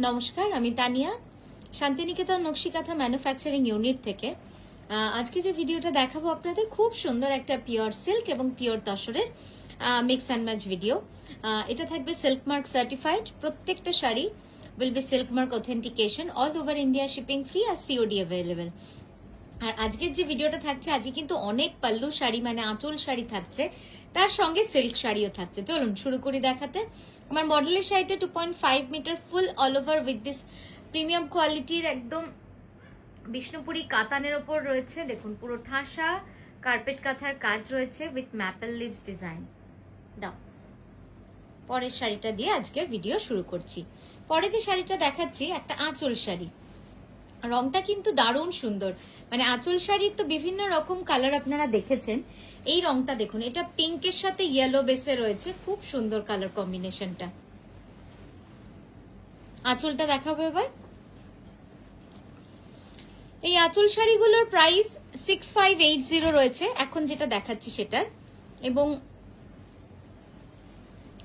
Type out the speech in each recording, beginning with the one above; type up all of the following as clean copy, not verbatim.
নমস্কার, আমি Tania, Santiniketan Nakshikantha manufacturing unit থেকে। আজকে যে ভিডিওটা দেখাবো আপনাদের, খুব সুন্দর একটা পিওর সিল্ক এবং পিওর তসরের মিক্স অ্যান্ড ম্যাচ ভিডিও। এটা থাকবে সিল্ক মার্ক সার্টিফাইড। প্রত্যেকটা sari will be silk mark authentication, all over India shipping free আর সিওডি অ্যাভেলেবেল। আর আজকের যে ভিডিওটা থাকছে, আজকে কিন্তু অনেক পাল্লু শাড়ি মানে আঁচল শাড়ি থাকছে, তার সঙ্গে সিল্ক শাড়িও থাকছে। চলুন শুরু করি দেখাতে। আমার মডেলের শাড়িটা 2.5 metre full all over with this premium কোয়ালিটির একদম বিষ্ণুপুরি কাতানের ওপর রয়েছে। দেখুন পুরো ঠাসা কার্পেট কাঁথার কাজ রয়েছে উইথ ম্যাপেল লিভস ডিজাইন। দাও পরের শাড়িটা দিয়ে আজকের ভিডিও শুরু করছি। পরে যে শাড়িটা দেখাচ্ছি একটা আঁচল শাড়ি, রংটা কিন্তু দারুণ সুন্দর। মানে আঁচল শাড়ির তো বিভিন্ন রকম কালার আপনারা দেখেছেন, এই রংটা দেখুন, এটা পিঙ্কের সাথে ইয়েলো বেসে রয়েছে, খুব সুন্দর কালার কম্বিনেশনটা। আঁচলটা দেখাবো এবার। এই আঁচল শাড়িগুলোর প্রাইস 6580 রয়েছে এখন যেটা দেখাচ্ছি সেটার, এবং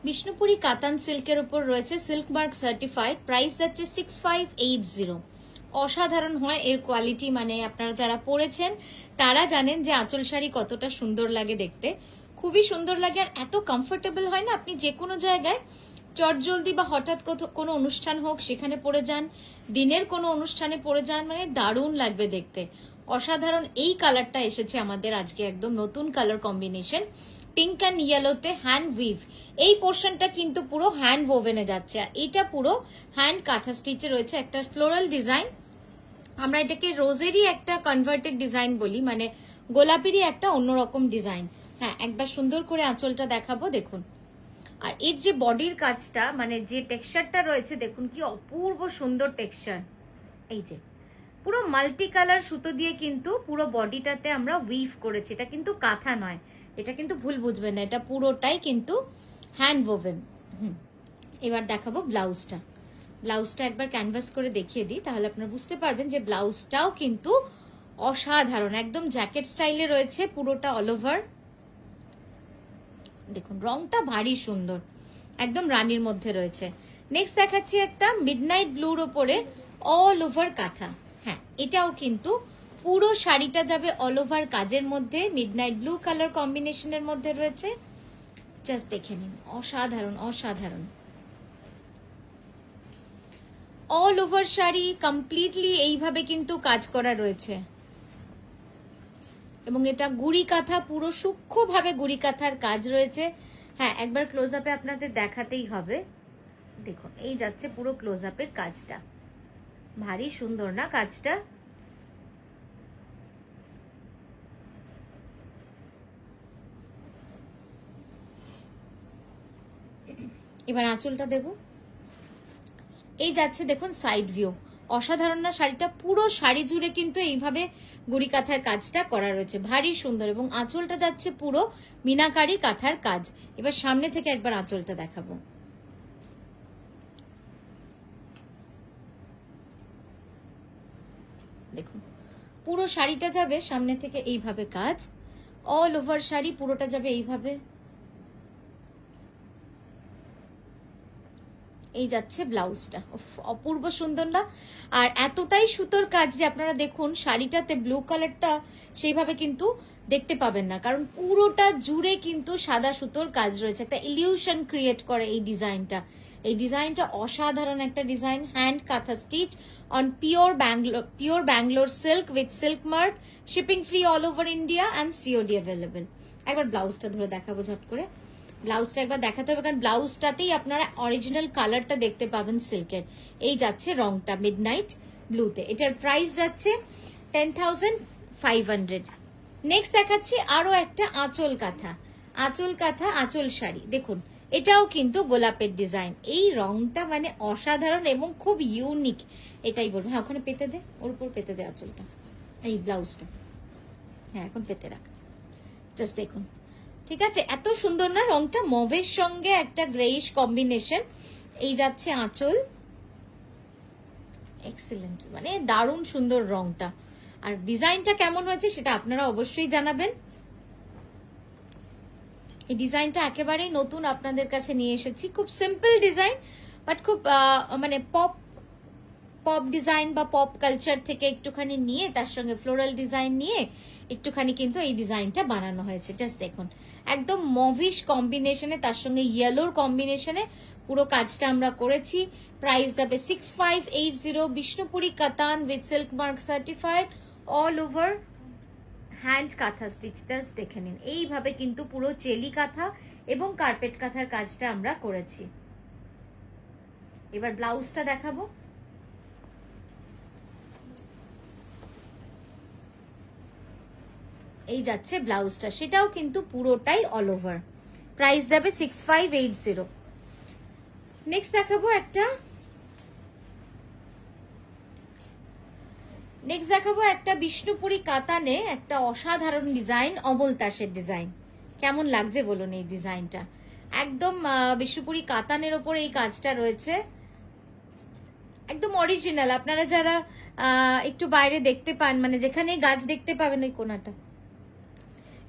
বিষ্ণুপুরি কাতান সিল্কের উপর রয়েছে, সিল্ক মার্ক সার্টিফাইড। প্রাইস যাচ্ছে 6580। অসাধারণ হয় এর কোয়ালিটি, মানে আপনারা যারা পরেছেন তারা জানেন যে আঁচল শাড়ি কতটা সুন্দর লাগে দেখতে, খুবই সুন্দর লাগে। আর এত কমফোর্টেবল হয় না, আপনি যে কোনো জায়গায় চটজলদি বা হঠাৎ কোনো অনুষ্ঠান হোক সেখানে পরে যান, দিনের কোনো অনুষ্ঠানে পরে যান, মানে দারুণ লাগবে দেখতে, অসাধারণ। এই কালারটা এসেছে আমাদের আজকে, একদম নতুন কালার কম্বিনেশন, পিঙ্ক অ্যান্ড ইয়েলোতে হ্যান্ড উইভ। এই পোর্শনটা কিন্তু পুরো হ্যান্ড ওভেনে যাচ্ছে, আর এটা পুরো হ্যান্ড কাঁথা স্টিচে রয়েছে একটা ফ্লোরাল ডিজাইন। আমরা এটাকে রোজেরই একটা কনভার্টেড ডিজাইন বলি, মানে গোলাপেরই একটা অন্যরকম ডিজাইন। হ্যাঁ, একবার সুন্দর করে আঁচলটা দেখাবো, দেখুন। আর এর যে বডির কাজটা, মানে যে টেক্সচারটা রয়েছে, দেখুন কি অপূর্ব সুন্দর টেক্সচার। এই যে পুরো মাল্টি কালার সুতো দিয়ে কিন্তু পুরো বডিটাতে আমরা উইভ করেছি। এটা কিন্তু কাঁথা নয়, এটা কিন্তু ভুল বুঝবেন না, এটা পুরোটাই কিন্তু হ্যান্ড ওভেন। এবার দেখাবো ব্লাউজটা। ব্লাউজটা একবার ক্যানভাস করে দেখিয়ে দিই, তাহলে আপনারা বুঝতে পারবেন যে ব্লাউজটাও কিন্তু অসাধারণ, একদম জ্যাকেট স্টাইলে রয়েছে পুরোটা অল ওভার। দেখুন রংটা ভারী সুন্দর, একদম রানীর মধ্যে রয়েছে। নেক্সট দেখাচ্ছি একটা মিডনাইট ব্লুর ওপরে অল ওভার কাঁথা। হ্যাঁ, এটাও কিন্তু পুরো শাড়িটা যাবে অল ওভার কাজের মধ্যে, মিডনাইট ব্লু কালার কম্বিনেশনের মধ্যে রয়েছে। জাস্ট দেখে নিন, অসাধারণ অসাধারণ। অল ওভার শাড়ি কমপ্লিটলি এইভাবে কিন্তু কাজ করা রয়েছে, এবং এটা গুড়ি কাঁথা, পুরো সূক্ষ্মভাবে গুড়ি কাঁথার কাজ রয়েছে। হ্যাঁ, একবার ক্লোজ আপে আপনাদের দেখাতেই হবে। দেখুন এই যাচ্ছে পুরো ক্লোজ আপের কাজটা, ভারী সুন্দর না কাজটা। এবার আঁচলটা দেব। এই যাচ্ছে দেখুন সাইড ভিউ, অসাধারণ না শাড়িটা? পুরো শাড়ি জুড়ে কিন্তু এইভাবে গুড়ি কাঁথার কাজটা করা রয়েছে, ভারী সুন্দর। এবং আঁচলটা যাচ্ছে পুরো মিনাকারি কাঁথার কাজ। এবার সামনে থেকে একবার আঁচলটা দেখাবো। দেখুন পুরো শাড়িটা যাবে সামনে থেকে এইভাবে কাজ, অল ওভার শাড়ি পুরোটা যাবে এইভাবে। এই যাচ্ছে ব্লাউজটা, অপূর্ব সুন্দর না? আর এতটাই সুতোর কাজ যে আপনারা দেখুন শাড়িটাতে ব্লু কালারটা সেইভাবে কিন্তু দেখতে পাবেন না, কারণ পুরোটা জুড়ে কিন্তু সাদা সুতোর কাজ রয়েছে, একটা ইলিউশন ক্রিয়েট করে এই ডিজাইনটা। এই ডিজাইনটা অসাধারণ একটা ডিজাইন, হ্যান্ড কাঁথা stitch on pure Bangalore silk with silk mark, shipping free all over India and COD available. একবার ব্লাউজটা ধরে দেখাবো ঝট করে। ব্লাউজটা একবার দেখাতে হবে, কারণ ব্লাউজটাতেই আপনারা অরিজিনাল কালারটা দেখতে পাবেন সিল্কের। এই যাচ্ছে রংটা মিডনাইট ব্লুতে, এটার প্রাইস যাচ্ছে 10,500। নেক্সট দেখাচ্ছি আরো একটা আঁচল কাঁথা, আঁচল কাঁথা আঁচল শাড়ি। দেখুন এটাও কিন্তু গোলাপের ডিজাইন, এই রংটা মানে অসাধারণ এবং খুব ইউনিক, এটাই বলবো। হ্যাঁ, ওখানে পেতে দে, ওর উপর পেতে দে আঁচলটা, এই ব্লাউজটা। হ্যাঁ, এখন পেতে রাখ। জাস্ট দেখুন, ঠিক আছে? এত সুন্দর না রংটা? মভের সঙ্গে একটা গ্রেইশ কম্বিনেশন। এই যাচ্ছে আঁচল, এক্সিলেন্ট, মানে দারুণ সুন্দর রংটা। আর ডিজাইনটা কেমন হয়েছে সেটা আপনারা অবশ্যই জানাবেন। এই ডিজাইনটা একেবারেই নতুন আপনাদের কাছে নিয়ে এসেছি, খুব সিম্পল ডিজাইন, বাট খুব মানে পপ পপ ডিজাইন বা পপ কালচার থেকে একটুখানি নিয়ে তার সঙ্গে ফ্লোরাল ডিজাইন নিয়ে একটুখানি কিন্তু এই ডিজাইনটা বানানো হয়েছে। জাস্ট দেখুন, একদম মভিশ কম্বিনেশনে, তার সঙ্গে ইয়েলোর কম্বিনেশনে পুরো কাজটা আমরা করেছি। প্রাইস যাবে 6580, বিষ্ণুপুরি কাতান with silk mark certified, all over hand কাঁথা স্টিচ। জাস্ট দেখে নিন, এইভাবে কিন্তু পুরো চেলি কাঁথা এবং কার্পেট কাঁথার কাজটা আমরা করেছি। এবার ব্লাউজটা দেখাবো। এই যাচ্ছে ব্লাউজটা, সেটাও কিন্তু পুরোটাই অল ওভার। প্রাইস যাবে 6580। নেক্সট দেখাবো একটা বিষ্ণুপুরি কাতানে একটা অসাধারণ ডিজাইন, অমল তাসের ডিজাইন। কেমন লাগছে বলুন এই ডিজাইনটা? একদম বিষ্ণুপুরি কাতানের ওপর এই কাজটা রয়েছে, একদম অরিজিনাল। আপনারা যারা একটু বাইরে দেখতে পান, মানে যেখানে গাছ দেখতে পাবেন ওই কোনাটা,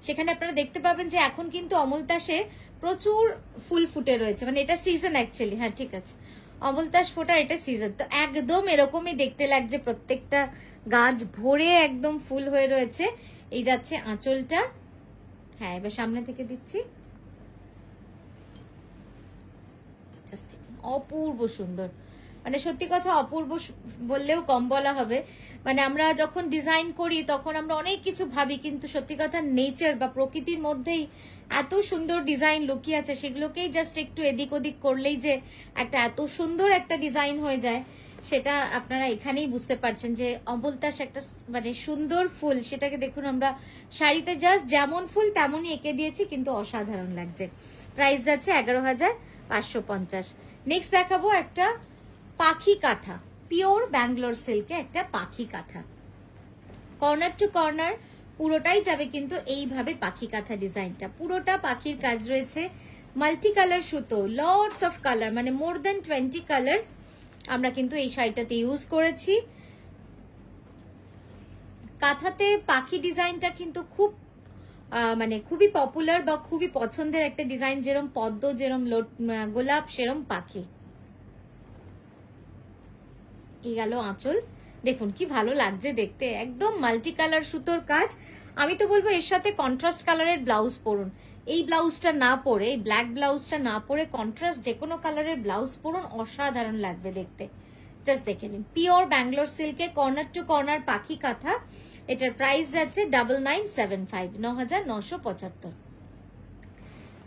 সেখানে আপনারা দেখতে পাবেন যে এখন কিন্তু অমলতাসে প্রচুর ফুল ফুটে রয়েছে, মানে এটা সিজন অ্যাকচুয়ালি। হ্যাঁ ঠিক আছে, অমলতাস ফোটার এটা সিজন। তো একদম এরকমই দেখতে লাগছে, প্রত্যেকটা গাছ ভরে একদম ফুল হয়ে রয়েছে। এই যাচ্ছে আঁচলটা। হ্যাঁ, এবার সামনে থেকে দিচ্ছি। অপূর্ব সুন্দর, মানে সত্যি কথা অপূর্ব বললেও কম বলা হবে। মানে আমরা যখন ডিজাইন করি তখন আমরা অনেক কিছু ভাবি, কিন্তু সত্যি কথা নেচার বা প্রকৃতির মধ্যেই এত সুন্দর ডিজাইন লুকিয়ে আছে, সেগুলোকেই জাস্ট একটু এদিক ওদিক করলেই যে একটা এত সুন্দর একটা ডিজাইন হয়ে যায়, সেটা আপনারা এখানেই বুঝতে পারছেন যে অমলতাস একটা মানে সুন্দর ফুল। সেটাকে দেখুন, আমরা শাড়িতে জাস্ট যেমন ফুল তেমনই এঁকে দিয়েছি, কিন্তু অসাধারণ লাগছে। প্রাইস যাচ্ছে 11,550। নেক্সট দেখাবো একটা পাখি কাঁথা, পিওর ব্যাঙ্গালোর সিল্কে একটা পাখি কাঁথা। কর্নার টু কর্নার পুরোটাই যাবে কিন্তু এইভাবে পাখি কাঁথা ডিজাইনটা, পুরোটা পাখির কাজ রয়েছে। মাল্টি কালার সুতো, লটস অফ কালার, মানে মোর দেন 20 কালার্স আমরা কিন্তু এই শাড়িটাতে ইউজ করেছি। কাঁথাতে পাখি ডিজাইনটা কিন্তু খুব মানে খুবই পপুলার বা খুবই পছন্দের একটা ডিজাইন, যেরকম পদ্ম, যেরকম গোলাপ, সেরকম পাখি। এই গেল আঁচল, দেখুন কি ভালো লাগছে দেখতে, একদম মাল্টি কালার সুতোর কাজ। আমি তো বলবো এর সাথে কন্ট্রাস্ট কালারের ব্লাউজ পরুন। এই ব্লাউজটা না পরে, এই ব্ল্যাক ব্লাউজটা না পরে কন্ট্রাস্ট যে কোনো কালারের ব্লাউজ পরুন, অসাধারণ লাগবে দেখতে। জাস্ট দেখে নিন, পিওর ব্যাঙ্গালোর সিল্কে কর্নার টু কর্নার পাখি কাঁথা। এটার প্রাইস যাচ্ছে 9975, 9975।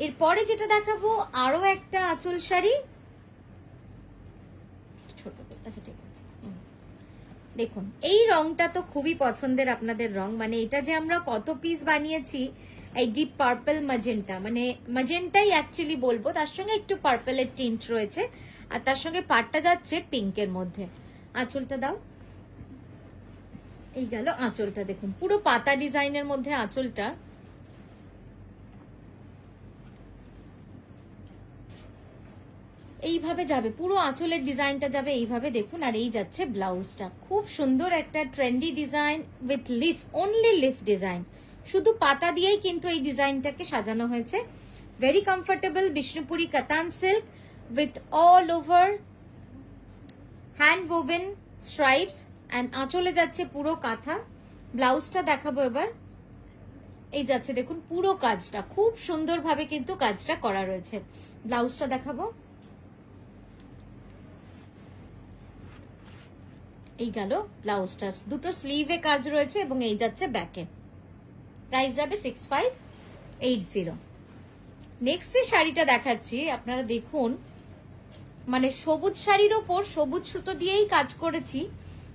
এরপরে যেটা দেখাবো আরো একটা আঁচল শাড়ি, ছোট, আচ্ছা ঠিক আছে। দেখুন এই রংটা তো খুবই পছন্দের আপনাদের রং, মানে এটা যে আমরা কত পিস বানিয়েছি, এই ডিপ পার্পল ম্যাজেন্টা, মানে ম্যাজেন্টাই অ্যাকচুয়ালি বলবো, তার সঙ্গে একটু পার্পলের টিন্ট রয়েছে, আর তার সঙ্গে পাটটা যাচ্ছে পিঙ্কের মধ্যে। আঁচলটা দাও। এই গেল আঁচলটা, দেখুন পুরো পাতা ডিজাইনের মধ্যে আঁচলটা। এইভাবে যাবে পুরো আঁচলের ডিজাইনটা যাবে এইভাবে, দেখুন। আর এই যাচ্ছে ব্লাউজটা, খুব সুন্দর একটা trendy design with leaf, only leaf design, শুধু পাতা দিয়েই কিন্তু এই ডিজাইনটাকে সাজানো হয়েছে। ভেরি কমফোর্টেবল বিষ্ণুপুরি কাতান silk with all over hand woven stripes, and আঁচলে যাচ্ছে পুরো কাঁথা। ব্লাউজটা দেখাবো এবার। এই যাচ্ছে দেখুন পুরো কাজটা, খুব সুন্দরভাবে কিন্তু কাজটা করা রয়েছে। ব্লাউজটা দেখাবো। এই গেল ব্লাউজটা, দুটো স্লিভে কাজ রয়েছে এবং এই যাচ্ছে ব্যাকে। প্রাইস যাবে 6580। নেক্সট যে শাড়িটা দেখাচ্ছি আপনারা দেখুন, মানে সবুজ শাড়ির ওপর সবুজ সুতো দিয়েই কাজ করেছি,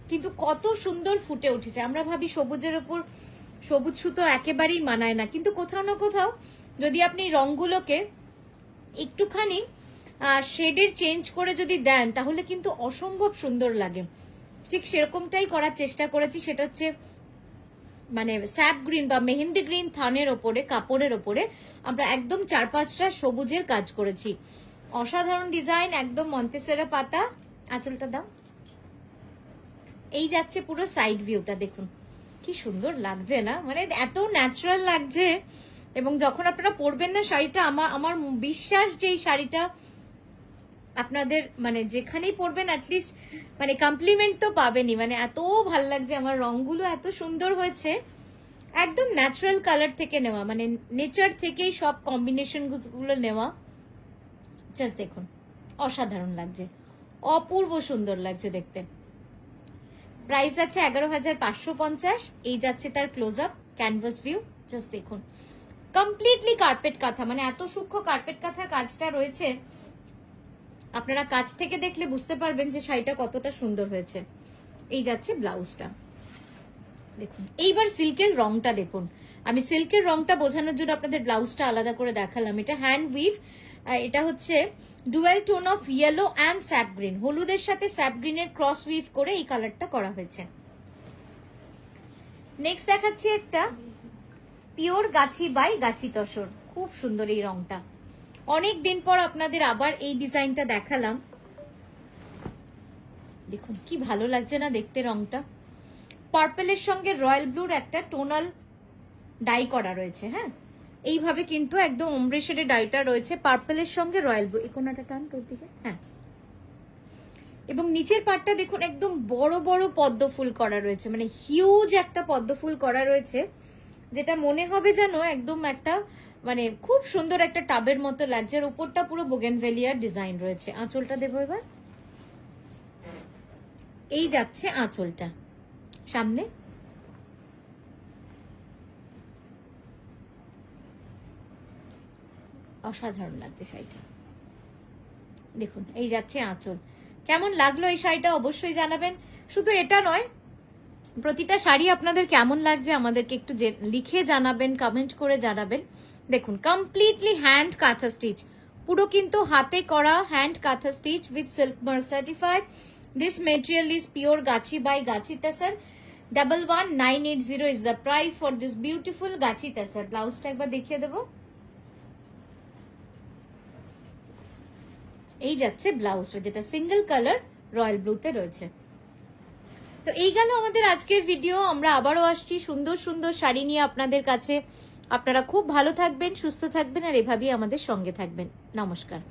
কিন্তু কত সুন্দর ফুটে উঠেছে। আমরা ভাবি সবুজের ওপর সবুজ সুতো একেবারেই মানায় না, কিন্তু কোথাও না কোথাও যদি আপনি রংগুলোকে একটুখানি শেডের চেঞ্জ করে যদি দেন, তাহলে কিন্তু অসম্ভব সুন্দর লাগে। ঠিক সেরকমটাই করার চেষ্টা করেছি, সেটা হচ্ছে মানে স্যাপ গ্রিন বা মেহেন্দি গ্রিন থানের ওপরে, কাপড়ের ওপরে আমরা একদম 4-5টা সবুজের কাজ করেছি। অসাধারণ ডিজাইন, একদম মন্তেসেরা পাতা। আঁচলটা দাও। এই যাচ্ছে পুরো সাইড ভিউটা, দেখুন কি সুন্দর লাগছে না, মানে এত ন্যাচারাল লাগছে। এবং যখন আপনারা পরবেন না শাড়িটা, আমার বিশ্বাস যে এই শাড়িটা আপনাদের মানে যেখানেই পরবেন অ্যাটলিস্ট মানে কমপ্লিমেন্ট তো পাবেনই, মানে এত ভাল লাগছে, আমার রংগুলো এত সুন্দর হয়েছে, একদম ন্যাচারাল কালার থেকে নেওয়া, মানে নেচার থেকেই সব কম্বিনেশন গুলো নেওয়া। জাস্ট দেখুন, অসাধারণ লাগছে, অপূর্ব সুন্দর লাগছে দেখতে। প্রাইস আছে 11,550। এই যাচ্ছে তার close up canvas view, just দেখুন কমপ্লিটলি কার্পেট কাঁথা, মানে এত সূক্ষ্ম কার্পেট কাঁথার কাজটা রয়েছে, আপনারা কাছ থেকে দেখলে বুঝতে পারবেন যে শাড়িটা কতটা সুন্দর হয়েছে। এই যাচ্ছে ব্লাউজটা, দেখুন। এইবার সিল্কের রংটা দেখুন, আমি সিল্কের রংটা বোঝানোর জন্য আপনাদের ব্লাউজটা আলাদা করে দেখালাম। এটা হ্যান্ড উইভ, এটা হচ্ছে dual tone of yellow and sap green, হলুদের সাথে স্যাপ গ্রিনের ক্রস উইভ করে এই কালারটা করা হয়েছে। নেক্সট দেখাচ্ছি একটা পিওর গাছি বাই গাছি তসর, খুব সুন্দর এই রংটা, অনেক দিন পর আপনাদের আবার এই ডিজাইনটা দেখালাম। দেখুন কি ভালো লাগছে না দেখতে রংটা, পার্পেলের সঙ্গে রয়্যাল ব্লুর একটা টোনাল ডাই করা রয়েছে। হ্যাঁ, এইভাবে কিন্তু একদম ওমব্রে শেডে ডাইটা রয়েছে, পার্পেলের সঙ্গে রয়্যাল ব্লু। কোনাটা টান তোর দিকে, হ্যাঁ। এবং নিচের পাটটা দেখুন একদম বড় বড় পদ্ম ফুল করা রয়েছে, মানে হিউজ একটা পদ্ম ফুল করা রয়েছে, যেটা মনে হবে যেন একদম একটা মানে খুব সুন্দর একটা টাবের মতো লাগছে। আর উপরটা পুরো বোগেনভেলিয়ার ডিজাইন রয়েছে। আঁচলটা দেবো এবার, এই যাচ্ছে আঁচলটা সামনে, অসাধারণ লাগছে শাড়িটা, দেখুন এই যাচ্ছে আঁচল। কেমন লাগলো এই শাড়িটা অবশ্যই জানাবেন। শুধু এটা নয়, প্রতিটা শাড়ি আপনাদের কেমন লাগছে আমাদেরকে একটু লিখে জানাবেন, কমেন্ট করে জানাবেন। দেখুন কমপ্লিটলি হ্যান্ড কাঁথা স্টিচ, পুরো কিন্তু হাতে করা হ্যান্ড কাঁথা stitch with silk mark certified. This material is pure Gachhi by Gachhi তাসার। 11,980 is the price for this beautiful গাছি তাসার। ব্লাউজটা একবার দেখিয়ে দেবো, এই যাচ্ছে ব্লাউজটা, যেটা সিঙ্গেল কালার রয়্যাল ব্লুতে রয়েছে। তো এই গেল আমাদের আজকের ভিডিও। আমরা আবারও আসছি সুন্দর সুন্দর শাড়ি নিয়ে আপনাদের কাছে। আপনারা খুব ভালো থাকবেন, সুস্থ থাকবেন, আর এভাবেই আমাদের সঙ্গে থাকবেন। নমস্কার।